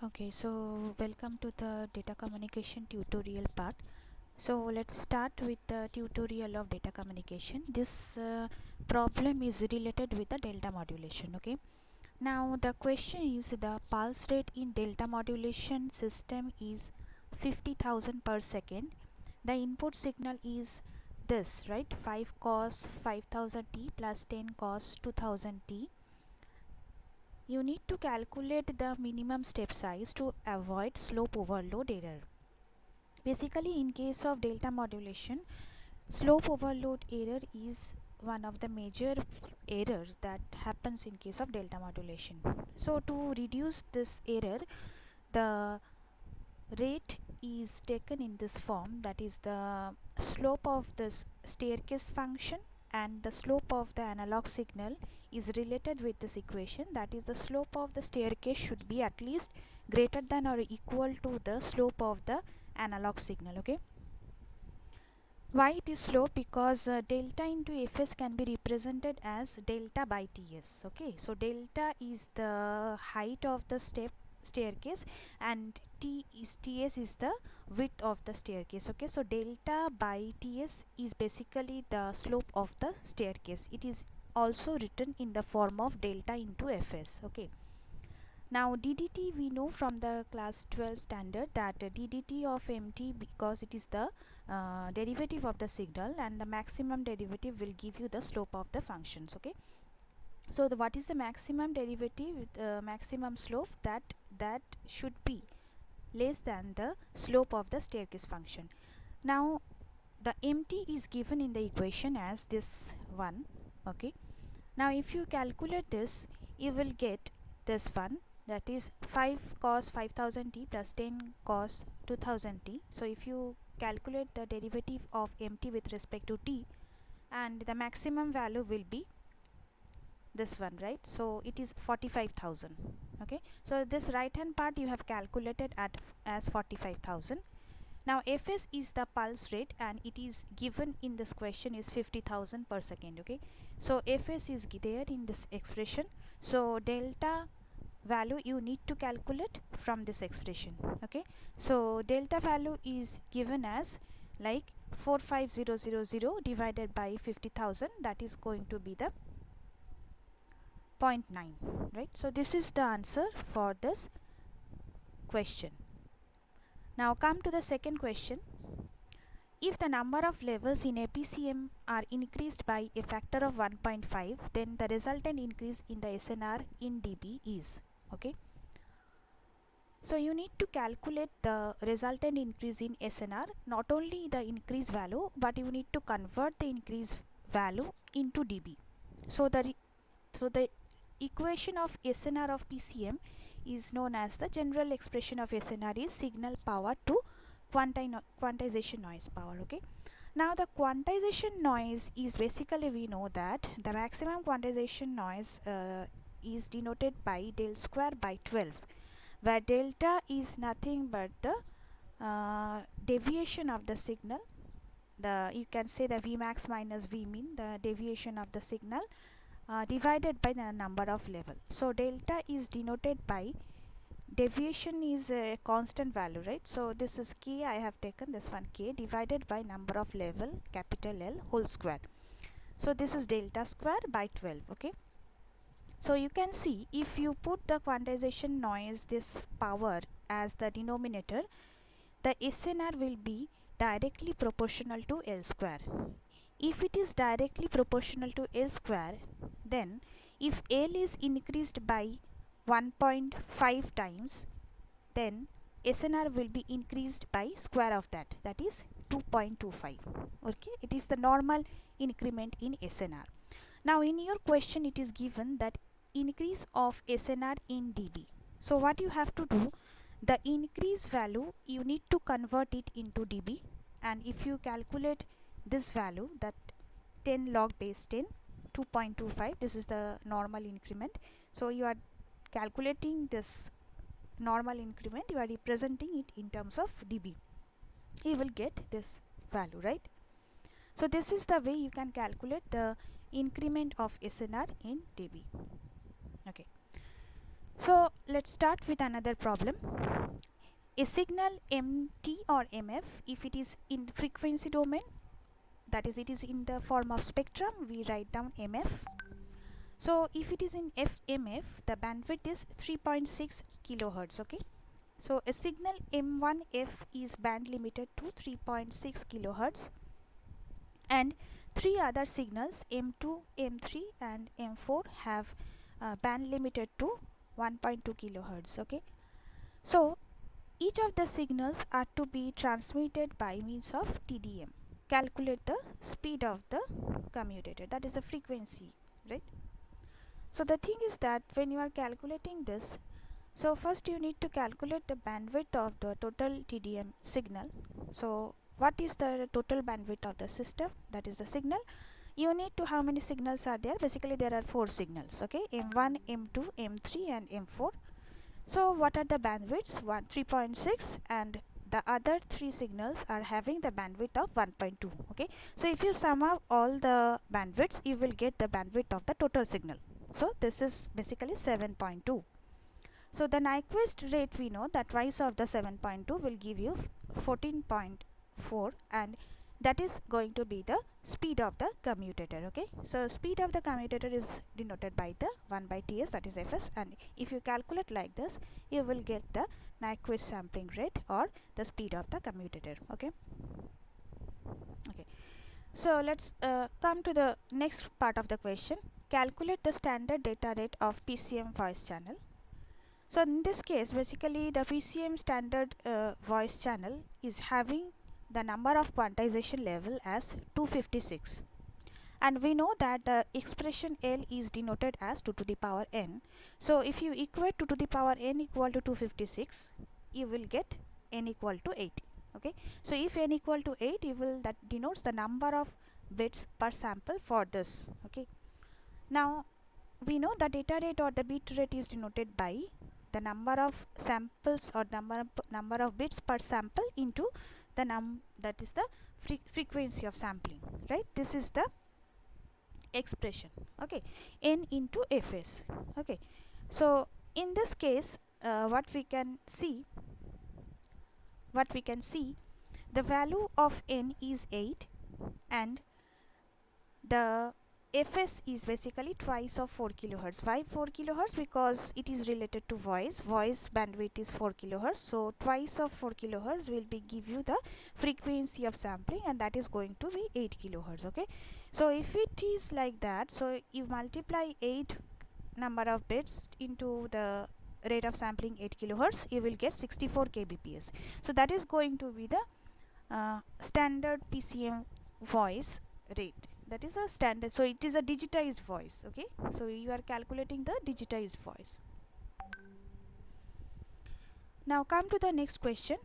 Okay, so welcome to the data communication tutorial part. So let's start with the tutorial of data communication. This problem is related with the delta modulation. Okay, now the question is the pulse rate in delta modulation system is 50,000 per second. The input signal is this, right? 5 cos 5000 t plus 10 cos 2000 t. You need to calculate the minimum step size to avoid slope overload error. Basically, in case of delta modulation, slope overload error is one of the major errors that happens in case of delta modulation. So to reduce this error, the rate is taken in this form, that is the slope of this staircase function and the slope of the analog signal is related with this equation, that is the slope of the staircase should be at least greater than or equal to the slope of the analog signal. Okay, why it is slope? Because delta into fs can be represented as delta by ts. Okay, so delta is the height of the staircase and ts is the width of the staircase. Okay, so delta by ts is basically the slope of the staircase. It is also written in the form of delta into fs. Okay, now ddt we know from the class 12 standard that ddt of mt, because it is the derivative of the signal and the maximum derivative will give you the slope of the functions. Okay, so what is the maximum derivative, maximum slope? That should be less than the slope of the staircase function. Now the mt is given in the equation as this one. Okay, now if you calculate this, you will get this one, that is 5 cos 5000 t plus 10 cos 2000 t. So if you calculate the derivative of mt with respect to t, and the maximum value will be this one, right? So it is 45,000. Okay, so this right hand part you have calculated as 45,000. Now fs is the pulse rate and it is given in this question is 50,000 per second. Okay, so fs is there in this expression, so delta value you need to calculate from this expression. Okay, so delta value is given as like 45000 divided by 50,000, that is going to be the 0.9, right? So this is the answer for this question. Now come to the second question. If the number of levels in APCM are increased by a factor of 1.5, then the resultant increase in the SNR in dB is. Okay, so you need to calculate the resultant increase in SNR, not only the increase value, but you need to convert the increase value into dB. So the equation of SNR of PCM is known as the general expression of SNR is signal power to quantization noise power. Okay, now the quantization noise is basically, we know that the maximum quantization noise is denoted by del square by 12, where delta is nothing but the deviation of the signal, the you can say the Vmax minus Vmin, the deviation of the signal divided by the number of level. So delta is denoted by, deviation is a constant value, right? So this is k, I have taken this one k, divided by number of level capital L whole square. So this is delta square by 12. Okay, so you can see if you put the quantization noise, this power, as the denominator, the SNR will be directly proportional to L square. If it is directly proportional to L square, then if L is increased by 1.5 times, then SNR will be increased by square of that, that is 2.25. Okay, it is the normal increment in SNR. Now in your question it is given that increase of SNR in dB. So what you have to do, the increase value you need to convert it into dB, and if you calculate this value, that 10 log base 10 2.25, this is the normal increment. So you are calculating this normal increment, you are representing it in terms of dB, you will get this value, right? So this is the way you can calculate the increment of SNR in dB. Okay, So let's start with another problem. A signal MT or MF, if it is in frequency domain, that is it is in the form of spectrum, we write down MF. So if it is in FMF, the bandwidth is 3.6 kilohertz. Okay, so a signal M1F is band limited to 3.6 kilohertz, and three other signals M2, M3 and M4 have band limited to 1.2 kilohertz. Okay, so each of the signals are to be transmitted by means of TDM. Calculate the speed of the commutator, that is the frequency, right? So the thing is that when you are calculating this, so first you need to calculate the bandwidth of the total TDM signal. So what is the total bandwidth of the system, that is the signal. You need to, how many signals are there? Basically there are 4 signals, okay, M1, M2, M3 and M4. So what are the bandwidths? 3.6, and the other 3 signals are having the bandwidth of 1.2. okay, so if you sum up all the bandwidths, you will get the bandwidth of the total signal. So this is basically 7.2. So the Nyquist rate, we know that twice of the 7.2 will give you 14.4, and that is going to be the speed of the commutator. Okay, so speed of the commutator is denoted by the 1 by Ts, that is Fs, and if you calculate like this, you will get the Nyquist sampling rate or the speed of the commutator. Okay, so let's come to the next part of the question. Calculate the standard data rate of PCM voice channel. So in this case, basically the PCM standard voice channel is having the number of quantization level as 256, and we know that the expression L is denoted as 2 to the power n. So if you equate 2 to the power n equal to 256, you will get n equal to 8. Okay, so if n equal to 8, you will, that denotes the number of bits per sample for this. Okay, now we know the data rate or the bit rate is denoted by the number of samples or number of bits per sample into the that is the frequency of sampling, right? This is the expression. Okay, n into Fs. Okay, so in this case, what we can see, the value of n is 8, and the Fs is basically twice of 4 kilohertz. Why 4 kilohertz? Because it is related to voice. Voice bandwidth is 4 kilohertz. So twice of 4 kilohertz will be give you the frequency of sampling, and that is going to be 8 kilohertz. Okay, so if it is like that, so you multiply 8 number of bits into the rate of sampling 8 kilohertz, you will get 64 kbps. So that is going to be the standard PCM voice rate. That is a standard, so it is a digitized voice. Okay, so you are calculating the digitized voice. Now come to the next question.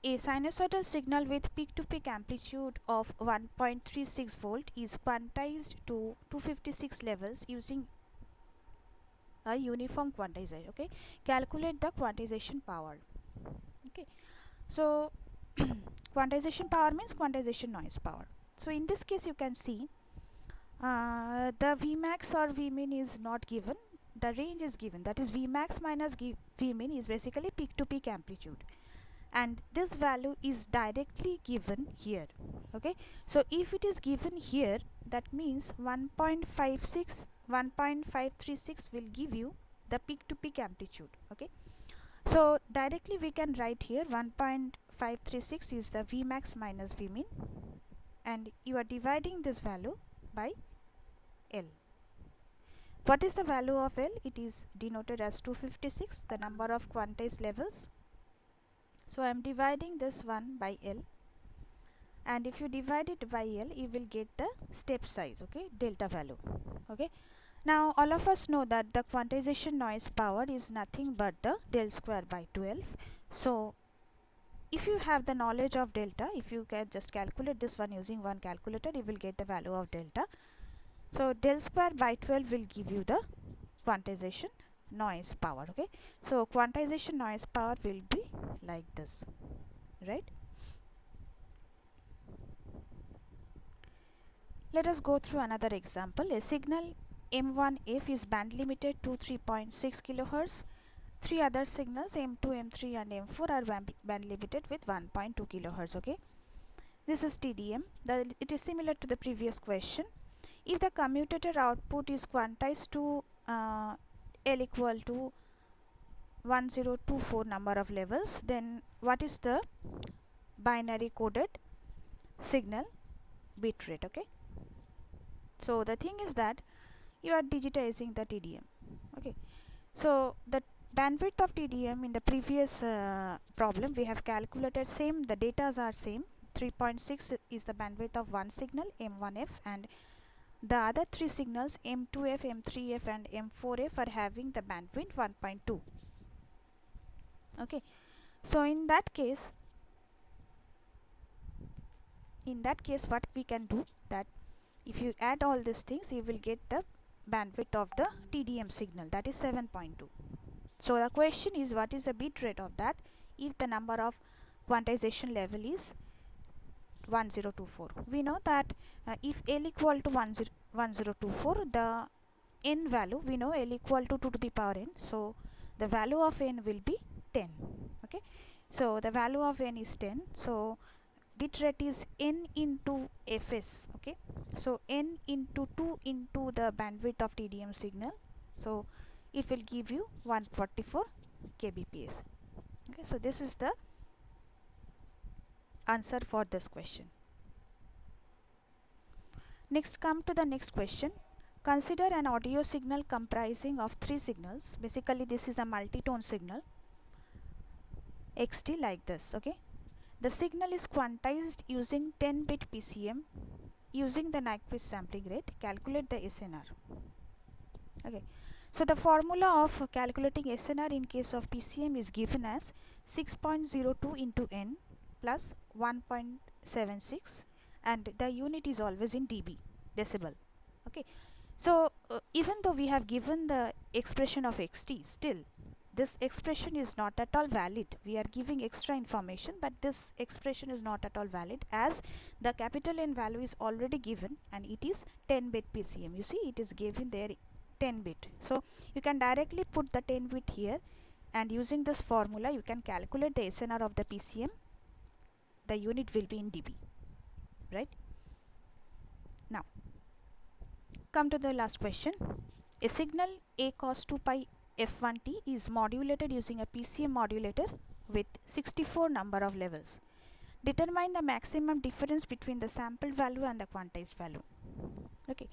A sinusoidal signal with peak to peak amplitude of 1.36 volt is quantized to 256 levels using a uniform quantizer. Okay, calculate the quantization power. Okay, so quantization power means quantization noise power. So in this case, you can see the Vmax or Vmin is not given, the range is given, that is Vmax minus Vmin is basically peak to peak amplitude, and this value is directly given here. Okay, so if it is given here, that means 1.536 will give you the peak to peak amplitude. Okay, so directly we can write here 1.536 is the Vmax minus Vmin, and you are dividing this value by L. What is the value of L? It is denoted as 256, the number of quantized levels. So I am dividing this one by L, and if you divide it by L, you will get the step size. Okay, delta value. Okay, now all of us know that the quantization noise power is nothing but the del square by 12. So if you have the knowledge of delta, if you can just calculate this one using one calculator, you will get the value of delta. So del square by 12 will give you the quantization noise power. Okay, so quantization noise power will be like this, right? Let us go through another example. A signal M1F is band limited to 3.6 kilohertz Three other signals M2, M3 and M4 are band limited with 1.2 kilohertz. Okay, this is TDM. It is similar to the previous question. If the commutator output is quantized to L equal to 1024 number of levels, then what is the binary coded signal bit rate? Okay, so the thing is that you are digitizing the TDM. Okay, so the bandwidth of TDM in the previous problem we have calculated same, the datas are same. 3.6 is the bandwidth of one signal M1F, and the other three signals M2F, M3F and M4F are having the bandwidth 1.2. Okay, so in that case what we can do, that if you add all these things you will get the bandwidth of the TDM signal, that is 7.2. So the question is, what is the bit rate of that if the number of quantization level is 1024? We know that if L equal to 1024, the n value, we know L equal to 2 to the power n, so the value of n will be 10. Okay, so the value of n is 10, so bit rate is n into fs. Okay, so n into 2 into the bandwidth of TDM signal, so it will give you 144 kbps. Okay, so this is the answer for this question. Next, come to the next question. Consider an audio signal comprising of three signals. Basically this is a multi-tone signal xt like this. Okay, the signal is quantized using 10-bit PCM using the Nyquist sampling rate. Calculate the SNR. Okay, so the formula of calculating SNR in case of PCM is given as 6.02 into n plus 1.76, and the unit is always in dB, decibel. Okay, so even though we have given the expression of xt, still this expression is not at all valid. We are giving extra information, but this expression is not at all valid, as the capital N value is already given and it is 10-bit PCM. You see, it is given there 10-bit. So you can directly put the 10-bit here, and using this formula you can calculate the SNR of the PCM. The unit will be in dB, right? Now come to the last question. A signal A cos 2 pi f1t is modulated using a PCM modulator with 64 number of levels. Determine the maximum difference between the sample value and the quantized value. Okay,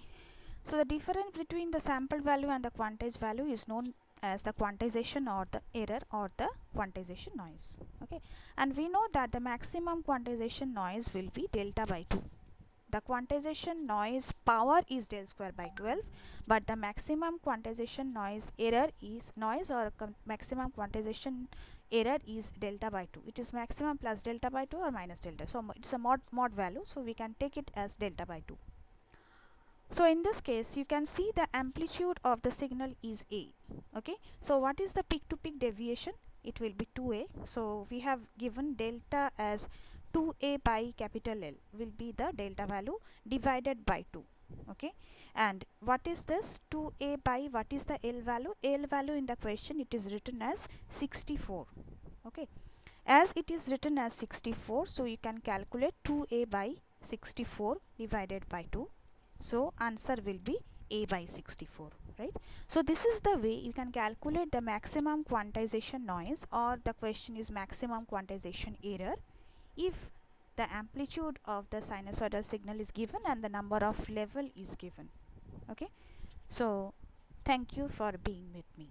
so the difference between the sample value and the quantized value is known as the quantization or the error or the quantization noise. Okay, and we know that the maximum quantization noise will be delta by 2. The quantization noise power is del square by 12, but the maximum quantization noise error is maximum quantization error is delta by 2. It is maximum plus delta by 2 or minus delta. So it's a mod value, so we can take it as delta by 2. So in this case you can see the amplitude of the signal is A. Okay, so what is the peak to peak deviation? It will be 2a. So we have given delta as 2a by capital L will be the delta value divided by 2. Okay, and what is this 2a by, what is the L value? L value in the question it is written as 64. Okay, as it is written as 64, so you can calculate 2a by 64 divided by 2. So answer will be A by 64, right? So this is the way you can calculate the maximum quantization noise, or the question is maximum quantization error, if the amplitude of the sinusoidal signal is given and the number of level is given. Okay, so thank you for being with me.